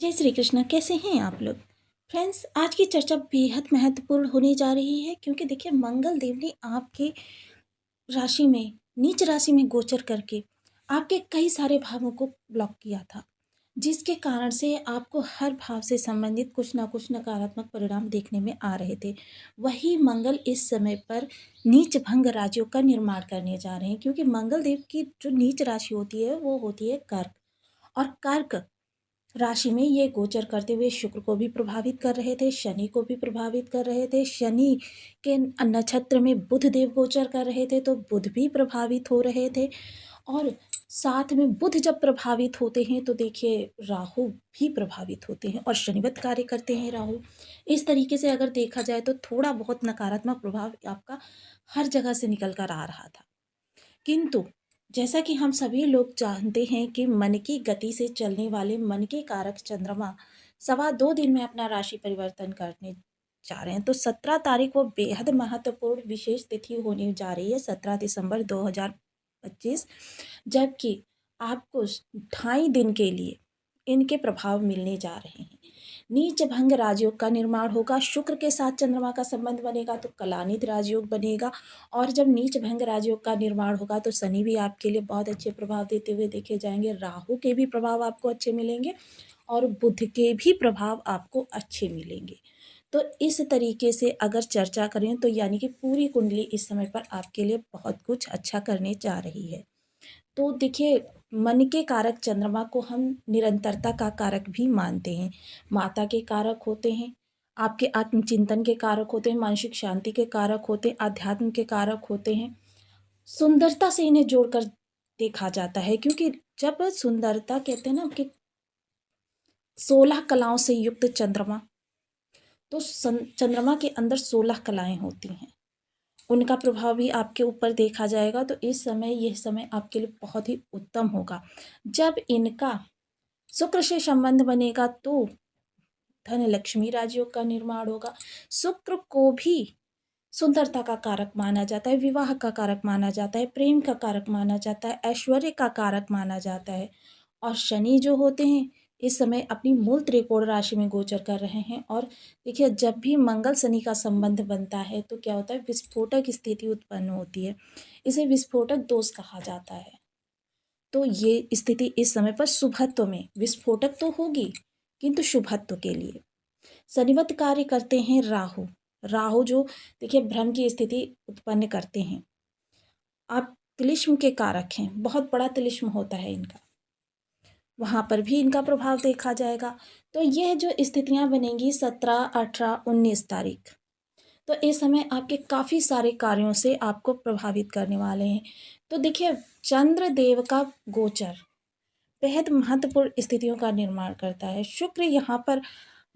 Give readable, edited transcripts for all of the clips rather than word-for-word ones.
जय श्री कृष्ण। कैसे हैं आप लोग? फ्रेंड्स, आज की चर्चा बेहद महत्वपूर्ण होने जा रही है क्योंकि देखिए मंगल देव ने आपके राशि में नीच राशि में गोचर करके आपके कई सारे भावों को ब्लॉक किया था, जिसके कारण से आपको हर भाव से संबंधित कुछ ना कुछ नकारात्मक परिणाम देखने में आ रहे थे। वही मंगल इस समय पर नीच भंग राशियों का निर्माण करने जा रहे हैं क्योंकि मंगल देव की जो नीच राशि होती है वो होती है कर्क। और कर्क राशि में ये गोचर करते हुए शुक्र को भी प्रभावित कर रहे थे, शनि को भी प्रभावित कर रहे थे। शनि के नक्षत्र में बुध देव गोचर कर रहे थे तो बुध भी प्रभावित हो रहे थे। और साथ में बुध जब प्रभावित होते हैं तो देखिए राहु भी प्रभावित होते हैं और शनिवत कार्य करते हैं राहु। इस तरीके से अगर देखा जाए तो थोड़ा बहुत नकारात्मक प्रभाव आपका हर जगह से निकल कर आ रहा था। किंतु जैसा कि हम सभी लोग जानते हैं कि मन की गति से चलने वाले मन के कारक चंद्रमा 2.25 दिन में अपना राशि परिवर्तन करने जा रहे हैं। तो 17 तारीख को बेहद महत्वपूर्ण विशेष तिथि होने जा रही है, 17 दिसंबर 2025, जबकि आपको 2.5 दिन के लिए इनके प्रभाव मिलने जा रहे हैं। नीच भंग राजयोग का निर्माण होगा। शुक्र के साथ चंद्रमा का संबंध बनेगा तो कलानिध राजयोग बनेगा। और जब नीच भंग राजयोग का निर्माण होगा तो शनि भी आपके लिए बहुत अच्छे प्रभाव देते हुए देखे जाएंगे, राहु के भी प्रभाव आपको अच्छे मिलेंगे और बुध के भी प्रभाव आपको अच्छे मिलेंगे। तो इस तरीके से अगर चर्चा करें तो यानी कि पूरी कुंडली इस समय पर आपके लिए बहुत कुछ अच्छा करने जा रही है। तो देखिए, मन के कारक चंद्रमा को हम निरंतरता का कारक भी मानते हैं। माता के कारक होते हैं, आपके आत्मचिंतन के कारक होते हैं, मानसिक शांति के कारक होते हैं, आध्यात्म के कारक होते हैं। सुंदरता से इन्हें जोड़कर देखा जाता है क्योंकि जब सुंदरता कहते हैं ना कि 16 कलाओं से युक्त चंद्रमा, तो चंद्रमा के अंदर 16 कलाएं होती हैं, उनका प्रभाव भी आपके ऊपर देखा जाएगा। तो इस समय यह समय आपके लिए बहुत ही उत्तम होगा। जब इनका शुक्र से संबंध बनेगा तो धन लक्ष्मी राजयोग का निर्माण होगा। शुक्र को भी सुंदरता का कारक माना जाता है, विवाह का कारक माना जाता है, प्रेम का कारक माना जाता है, ऐश्वर्य का कारक माना जाता है। और शनि जो होते हैं इस समय अपनी मूल त्रिकोण राशि में गोचर कर रहे हैं। और देखिए, जब भी मंगल शनि का संबंध बनता है तो क्या होता है, विस्फोटक स्थिति उत्पन्न होती है। इसे विस्फोटक दोष कहा जाता है। तो ये स्थिति इस समय पर शुभत्व में, विस्फोटक तो होगी किंतु शुभत्व के लिए शनिवत कार्य करते हैं राहु। राहु जो देखिए भ्रम की स्थिति उत्पन्न करते हैं। आप तिलिस्म के कारक हैं, बहुत बड़ा तिलिस्म होता है इनका, वहाँ पर भी इनका प्रभाव देखा जाएगा। तो यह जो स्थितियाँ बनेंगी 17, 18, 19 तारीख, तो इस समय आपके काफ़ी सारे कार्यों से आपको प्रभावित करने वाले हैं। तो देखिए, चंद्र देव का गोचर बेहद महत्वपूर्ण स्थितियों का निर्माण करता है। शुक्र यहाँ पर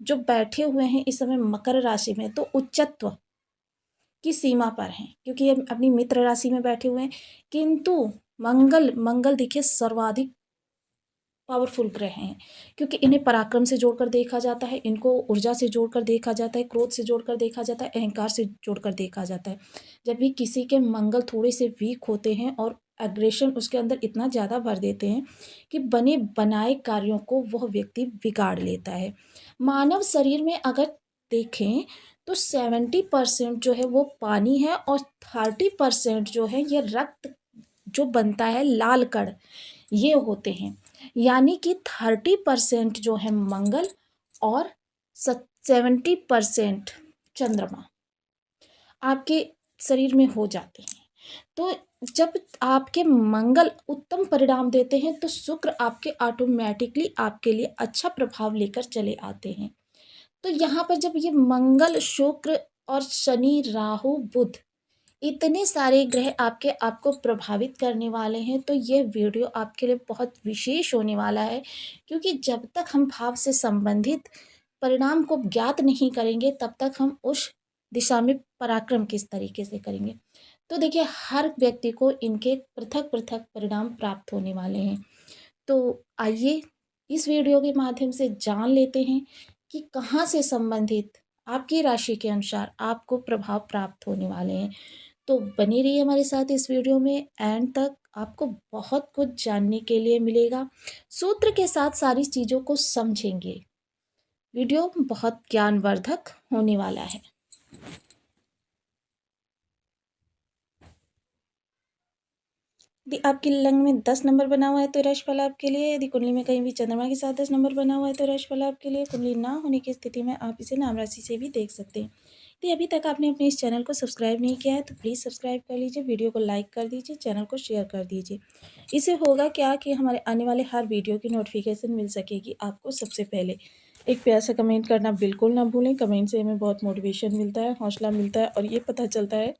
जो बैठे हुए हैं इस समय मकर राशि में, तो उच्चत्व की सीमा पर हैं क्योंकि ये अपनी मित्र राशि में बैठे हुए हैं। किंतु मंगल मंगल देखिए सर्वाधिक पावरफुल ग्रह हैं क्योंकि इन्हें पराक्रम से जोड़कर देखा जाता है, इनको ऊर्जा से जोड़कर देखा जाता है, क्रोध से जोड़कर देखा जाता है, अहंकार से जोड़कर देखा जाता है। जब भी किसी के मंगल थोड़े से वीक होते हैं और एग्रेशन उसके अंदर इतना ज़्यादा भर देते हैं कि बने बनाए कार्यों को वह व्यक्ति बिगाड़ लेता है। मानव शरीर में अगर देखें तो 70% जो है वो पानी है और 30% जो है ये रक्त जो बनता है, लाल कण ये होते हैं। यानी कि 30% जो है मंगल और 70% चंद्रमा आपके शरीर में हो जाते हैं। तो जब आपके मंगल उत्तम परिणाम देते हैं तो शुक्र आपके ऑटोमेटिकली आपके लिए अच्छा प्रभाव लेकर चले आते हैं। तो यहाँ पर जब ये मंगल, शुक्र और शनि, राहु, बुध इतने सारे ग्रह आपको प्रभावित करने वाले हैं, तो ये वीडियो आपके लिए बहुत विशेष होने वाला है क्योंकि जब तक हम भाव से संबंधित परिणाम को ज्ञात नहीं करेंगे तब तक हम उस दिशा में पराक्रम किस तरीके से करेंगे। तो देखिए, हर व्यक्ति को इनके पृथक पृथक परिणाम प्राप्त होने वाले हैं। तो आइए इस वीडियो के माध्यम से जान लेते हैं कि कहाँ से संबंधित आपकी राशि के अनुसार आपको प्रभाव प्राप्त होने वाले हैं। तो बने रहिए हमारे साथ इस वीडियो में एंड तक, आपको बहुत कुछ जानने के लिए मिलेगा। सूत्र के साथ सारी चीज़ों को समझेंगे वीडियो बहुत ज्ञानवर्धक होने वाला है। यदि आपकी लग्न में 10 नंबर बना हुआ है तो राशिफल आपके लिए, यदि कुंडली में कहीं भी चंद्रमा के साथ 10 नंबर बना हुआ है तो राशिफल आपके लिए। कुंडली ना होने की स्थिति में आप इसे नाम राशि से भी देख सकते हैं। यदि अभी तक आपने अपने इस चैनल को सब्सक्राइब नहीं किया है तो प्लीज़ सब्सक्राइब कर लीजिए, वीडियो को लाइक कर दीजिए, चैनल को शेयर कर दीजिए। इससे होगा क्या कि हमारे आने वाले हर वीडियो की नोटिफिकेशन मिल सकेगी आपको सबसे पहले। एक प्यार से कमेंट करना बिल्कुल ना भूलें, कमेंट से हमें बहुत मोटिवेशन मिलता है, हौसला मिलता है और ये पता चलता है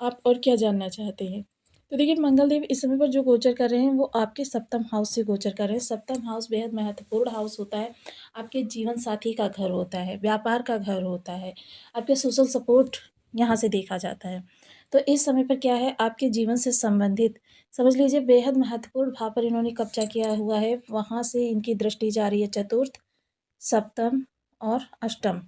आप और क्या जानना चाहते हैं। तो देखिए, मंगल देव इस समय पर जो गोचर कर रहे हैं वो आपके सप्तम हाउस से गोचर कर रहे हैं। सप्तम हाउस बेहद महत्वपूर्ण हाउस होता है, आपके जीवन साथी का घर होता है, व्यापार का घर होता है, आपके सोशल सपोर्ट यहाँ से देखा जाता है। तो इस समय पर क्या है, आपके जीवन से संबंधित समझ लीजिए बेहद महत्वपूर्ण भाव पर इन्होंने कब्जा किया हुआ है। वहाँ से इनकी दृष्टि जा रही है चतुर्थ, सप्तम और अष्टम,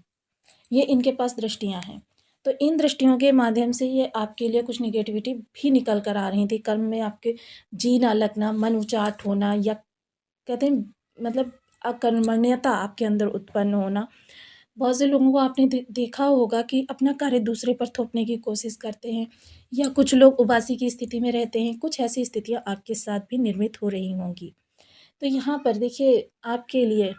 ये इनके पास दृष्टियां हैं। तो इन दृष्टियों के माध्यम से ये आपके लिए कुछ निगेटिविटी भी निकल कर आ रही थी। कर्म में आपके जी ना लगना, मन उचाट होना, या कहते हैं मतलब अकर्मण्यता आपके अंदर उत्पन्न होना। बहुत से लोगों को आपने देखा होगा कि अपना कार्य दूसरे पर थोपने की कोशिश करते हैं, या कुछ लोग उबासी की स्थिति में रहते हैं। कुछ ऐसी स्थितियाँ आपके साथ भी निर्मित हो रही होंगी। तो यहाँ पर देखिए, आपके लिए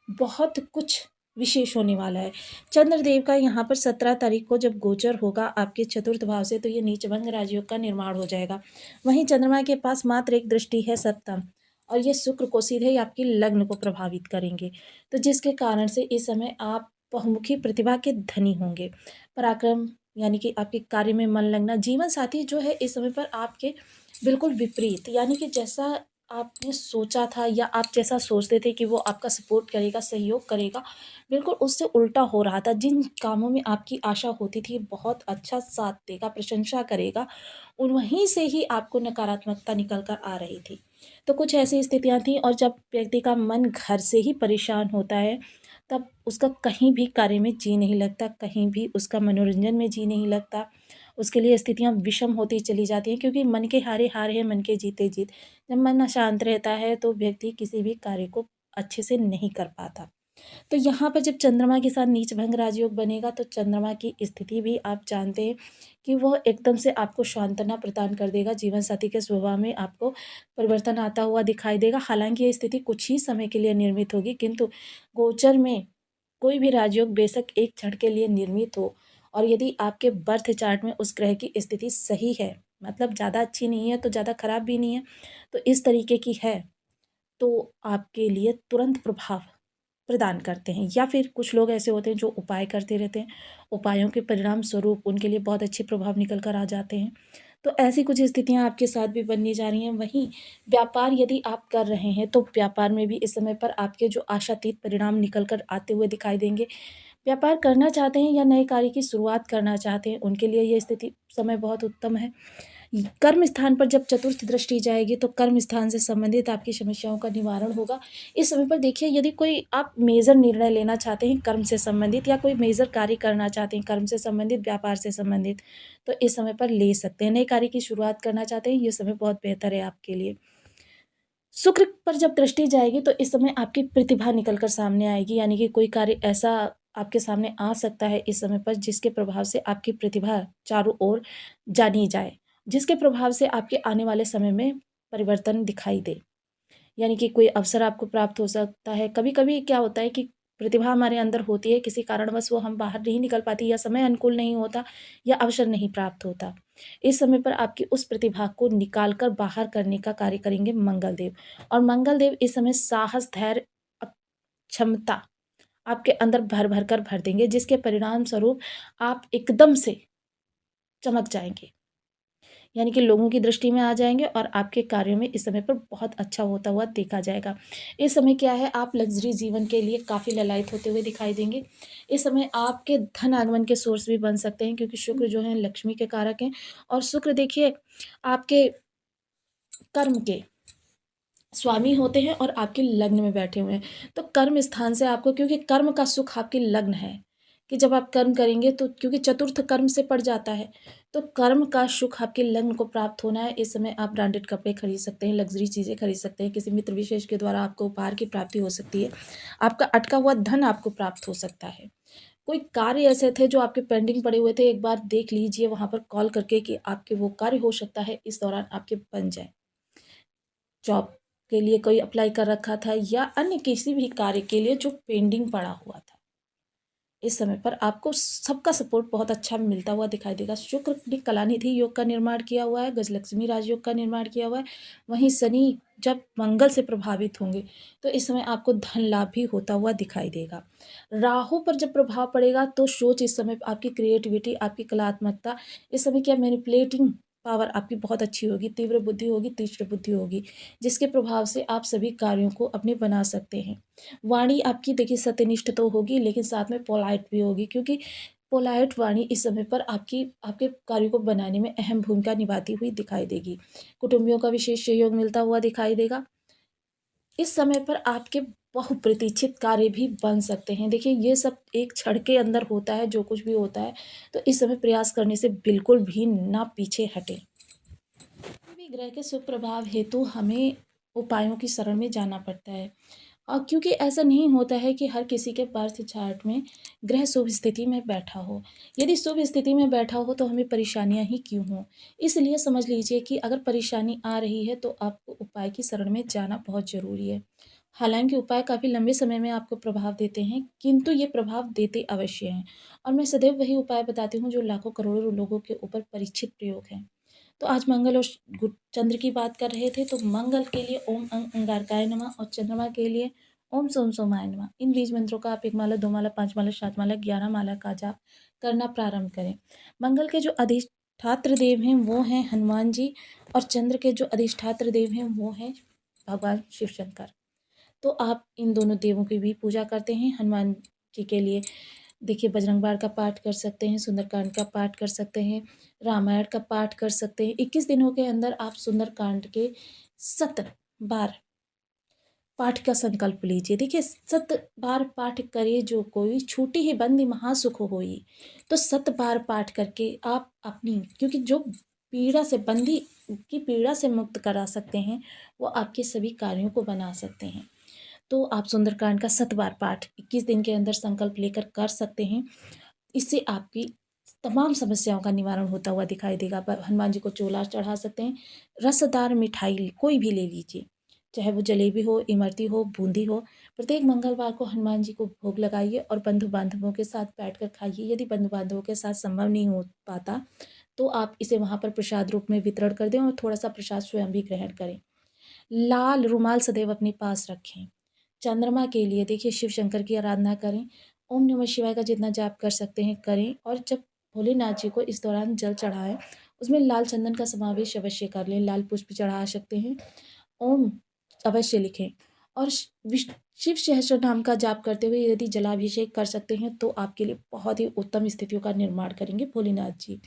बहुत कुछ विशेष होने वाला है। चंद्रदेव का यहाँ पर 17 तारीख को जब गोचर होगा आपके चतुर्थ भाव से, तो ये नीचभंग राजयोग का निर्माण हो जाएगा। वहीं चंद्रमा के पास मात्र एक दृष्टि है सप्तम, और ये शुक्र को सीधे ही आपकी लग्न को प्रभावित करेंगे। तो जिसके कारण से इस समय आप बहुमुखी प्रतिभा के धनी होंगे। पराक्रम यानी कि आपके कार्य में मन लगना। जीवन साथी जो है इस समय पर आपके बिल्कुल विपरीत, यानी कि जैसा आपने सोचा था या आप जैसा सोचते थे कि वो आपका सपोर्ट करेगा, सहयोग करेगा, बिल्कुल उससे उल्टा हो रहा था। जिन कामों में आपकी आशा होती थी बहुत अच्छा साथ देगा, प्रशंसा करेगा, उन वहीं से ही आपको नकारात्मकता निकल कर आ रही थी। तो कुछ ऐसी स्थितियाँ थी, और जब व्यक्ति का मन घर से ही परेशान होता है तब उसका कहीं भी कार्य में जी नहीं लगता, कहीं भी उसका मनोरंजन में जी नहीं लगता। उसके लिए स्थितियाँ विषम होती चली जाती हैं, क्योंकि मन के हारे हार है, मन के जीते जीत। जब मन अशांत रहता है तो व्यक्ति किसी भी कार्य को अच्छे से नहीं कर पाता। तो यहाँ पर जब चंद्रमा के साथ नीच भंग राजयोग बनेगा तो चंद्रमा की स्थिति भी आप जानते हैं कि वह एकदम से आपको सांत्वना प्रदान कर देगा। जीवन साथी के स्वभाव में आपको परिवर्तन आता हुआ दिखाई देगा। हालांकि ये स्थिति कुछ ही समय के लिए निर्मित होगी, किंतु गोचर में कोई भी राजयोग बेशक एक क्षण के लिए निर्मित हो, और यदि आपके बर्थ चार्ट में उस ग्रह की स्थिति सही है, मतलब ज़्यादा अच्छी नहीं है तो ज़्यादा खराब भी नहीं है, तो इस तरीके की है, तो आपके लिए तुरंत प्रभाव प्रदान करते हैं। या फिर कुछ लोग ऐसे होते हैं जो उपाय करते रहते हैं, उपायों के परिणाम स्वरूप उनके लिए बहुत अच्छे प्रभाव निकल कर आ जाते हैं। तो ऐसी कुछ स्थितियाँ आपके साथ भी बनने जा रही हैं। वहीं व्यापार यदि आप कर रहे हैं तो व्यापार में भी इस समय पर आपके जो आशातीत परिणाम निकल कर आते हुए दिखाई देंगे। व्यापार करना चाहते हैं या नए कार्य की शुरुआत करना चाहते हैं, उनके लिए ये स्थिति समय बहुत उत्तम है। कर्म स्थान पर जब चतुर्थ दृष्टि जाएगी तो कर्म स्थान से संबंधित आपकी समस्याओं का निवारण होगा। इस समय पर देखिए, यदि कोई आप मेजर निर्णय लेना चाहते हैं कर्म से संबंधित, या कोई मेजर कार्य करना चाहते हैं कर्म से संबंधित, व्यापार से संबंधित, तो इस समय पर ले सकते हैं। नए कार्य की शुरुआत करना चाहते हैं, ये समय बहुत बेहतर है आपके लिए। शुक्र पर जब दृष्टि जाएगी तो इस समय आपकी प्रतिभा निकल कर सामने आएगी, यानी कि कोई कार्य ऐसा आपके सामने आ सकता है इस समय पर जिसके प्रभाव से आपकी प्रतिभा चारों ओर जानी जाए, जिसके प्रभाव से आपके आने वाले समय में परिवर्तन दिखाई दे। यानी कि कोई अवसर आपको प्राप्त हो सकता है। कभी-कभी क्या होता है कि प्रतिभा हमारे अंदर होती है, किसी कारणवश वो हम बाहर नहीं निकल पाती, या समय अनुकूल नहीं होता, या अवसर नहीं प्राप्त होता। इस समय पर आपकी उस प्रतिभा को निकाल कर बाहर करने का कार्य करेंगे मंगल देव, और मंगल देव इस समय साहस, धैर्य, क्षमता आपके अंदर भर-भर कर भर देंगे, जिसके परिणाम स्वरूप आप एकदम से चमक जाएँगे। यानी कि लोगों की दृष्टि में आ जाएँगे और आपके कार्यों में इस समय पर बहुत अच्छा होता हुआ देखा जाएगा। इस समय क्या है, आप लग्ज़री जीवन के लिए काफ़ी ललायत होते हुए दिखाई देंगे। इस समय आपके धन आगमन के सोर्स भी बन सकते हैं, क्योंकि शुक्र जो है लक्ष्मी के कारक हैं, और शुक्र देखिए आपके कर्म के स्वामी होते हैं और आपके लग्न में बैठे हुए हैं। तो कर्म स्थान से आपको, क्योंकि कर्म का सुख आपके लग्न है, कि जब आप कर्म करेंगे तो क्योंकि चतुर्थ कर्म से पड़ जाता है, तो कर्म का सुख आपके लग्न को प्राप्त होना है। इस समय आप ब्रांडेड कपड़े खरीद सकते हैं, लग्ज़री चीज़ें खरीद सकते हैं, किसी मित्र विशेष के द्वारा आपको उपहार की प्राप्ति हो सकती है, आपका अटका हुआ धन आपको प्राप्त हो सकता है। कोई कार्य ऐसे थे जो आपके पेंडिंग पड़े हुए थे, एक बार देख लीजिए वहाँ पर कॉल करके कि आपके वो कार्य हो सकता है इस दौरान आपके बन जाए। जॉब के लिए कोई अप्लाई कर रखा था या अन्य किसी भी कार्य के लिए जो पेंडिंग पड़ा हुआ था, इस समय पर आपको सबका सपोर्ट बहुत अच्छा मिलता हुआ दिखाई देगा। शुक्र ने कलानिधि योग का निर्माण किया हुआ है, गजलक्ष्मी राजयोग का निर्माण किया हुआ है। वहीं शनि जब मंगल से प्रभावित होंगे तो इस समय आपको धन लाभ भी होता हुआ दिखाई देगा। राहु पर जब प्रभाव पड़ेगा तो सोच इस समय आपकी क्रिएटिविटी, आपकी कलात्मकता, इस समय क्या मैनिपुलेटिंग पावर आपकी बहुत अच्छी होगी, तीव्र बुद्धि होगी, तीक्ष्ण बुद्धि होगी, जिसके प्रभाव से आप सभी कार्यों को अपने बना सकते हैं। वाणी आपकी देखिए सत्यनिष्ठ तो होगी लेकिन साथ में पोलाइट भी होगी, क्योंकि पोलाइट वाणी इस समय पर आपके कार्यों को बनाने में अहम भूमिका निभाती हुई दिखाई देगी। कुटुंबियों का विशेष सहयोग मिलता हुआ दिखाई देगा। इस समय पर आपके बहुप्रतीक्षित कार्य भी बन सकते हैं। देखिए ये सब एक क्षण के अंदर होता है, जो कुछ भी होता है, तो इस समय प्रयास करने से बिल्कुल भी ना पीछे हटें। किसी भी ग्रह के शुभ प्रभाव हेतु हमें उपायों की शरण में जाना पड़ता है, और क्योंकि ऐसा नहीं होता है कि हर किसी के बर्थ चार्ट में ग्रह शुभ स्थिति में बैठा हो। यदि शुभ स्थिति में बैठा हो तो हमें परेशानियां ही क्यों हों। इसलिए समझ लीजिए कि अगर परेशानी आ रही है तो आपको उपाय की शरण में जाना बहुत ज़रूरी है। हालांकि उपाय काफ़ी लंबे समय में आपको प्रभाव देते हैं, किंतु ये प्रभाव देते अवश्य हैं, और मैं सदैव वही उपाय बताती हूँ जो लाखों करोड़ों लोगों के ऊपर परीक्षित प्रयोग हैं। तो आज मंगल और चंद्र की बात कर रहे थे, तो मंगल के लिए ओम अंगारकाय नमः, और चंद्रमा के लिए ओम सोम सोमाय नमः। इन बीज मंत्रों का आप 1 माला, 2 माला, 5 माला, 7 माला, 11 माला का जाप करना प्रारंभ करें। मंगल के जो अधिष्ठात्र देव हैं वो हैं हनुमान जी, और चंद्र के जो अधिष्ठात्र देव हैं वो हैं भगवान शिव शंकर। तो आप इन दोनों देवों की भी पूजा करते हैं। हनुमान जी के लिए देखिए बजरंग बाण का पाठ कर सकते हैं, सुंदरकांड का पाठ कर सकते हैं, रामायण का पाठ कर सकते हैं। 21 दिनों के अंदर आप सुंदरकांड के 7 बार पाठ का संकल्प लीजिए। देखिए 7 बार पाठ करे जो कोई, छूटी ही बंदी महासुख होई। तो 7 बार पाठ करके आप अपनी, क्योंकि जो पीड़ा से बंदी की पीड़ा से मुक्त करा सकते हैं, वो आपके सभी कार्यों को बना सकते हैं। तो आप सुंदरकांड का 7 बार पाठ 21 दिन के अंदर संकल्प लेकर कर सकते हैं। इससे आपकी तमाम समस्याओं का निवारण होता हुआ दिखाई देगा। हनुमान जी को चोला चढ़ा सकते हैं। रसदार मिठाई कोई भी ले लीजिए, चाहे वो जलेबी हो, इमरती हो, बूंदी हो। प्रत्येक मंगलवार को हनुमान जी को भोग लगाइए और बंधु बांधवों के साथ बैठकर खाइए। यदि बंधु बांधवों के साथ संभव नहीं हो पाता तो आप इसे वहाँ पर प्रसाद रूप में वितरण कर दें और थोड़ा सा प्रसाद स्वयं भी ग्रहण करें। लाल रुमाल सदैव अपने पास रखें। चंद्रमा के लिए देखिए शिव शंकर की आराधना करें। ओम नमः शिवाय का जितना जाप कर सकते हैं करें, और जब भोलेनाथ जी को इस दौरान जल चढ़ाएं, उसमें लाल चंदन का समावेश अवश्य कर लें। लाल पुष्प चढ़ा सकते हैं, ओम अवश्य लिखें, और शिव सहस्त्र नाम का जाप करते हुए यदि जलाभिषेक कर सकते हैं तो आपके लिए बहुत ही उत्तम स्थितियों का निर्माण करेंगे भोलेनाथ जी।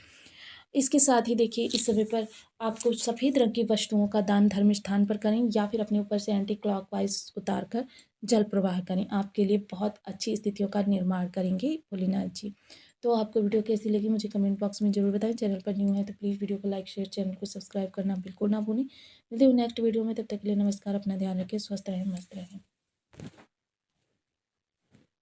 इसके साथ ही देखिए इस समय पर आपको सफ़ेद रंग की वस्तुओं का दान धर्म स्थान पर करें, या फिर अपने ऊपर से एंटी क्लॉकवाइज उतार कर जल प्रवाह करें। आपके लिए बहुत अच्छी स्थितियों का निर्माण करेंगे भोलेनाथ जी। तो आपको वीडियो कैसी लगी मुझे कमेंट बॉक्स में ज़रूर बताएं। चैनल पर न्यू है तो प्लीज़ वीडियो को लाइक शेयर, चैनल को सब्सक्राइब करना बिल्कुल ना भूलें। मिलते हैं नेक्स्ट वीडियो में, तब तक के लिए नमस्कार। अपना ध्यान रखें, स्वस्थ रहें, मस्त रहें।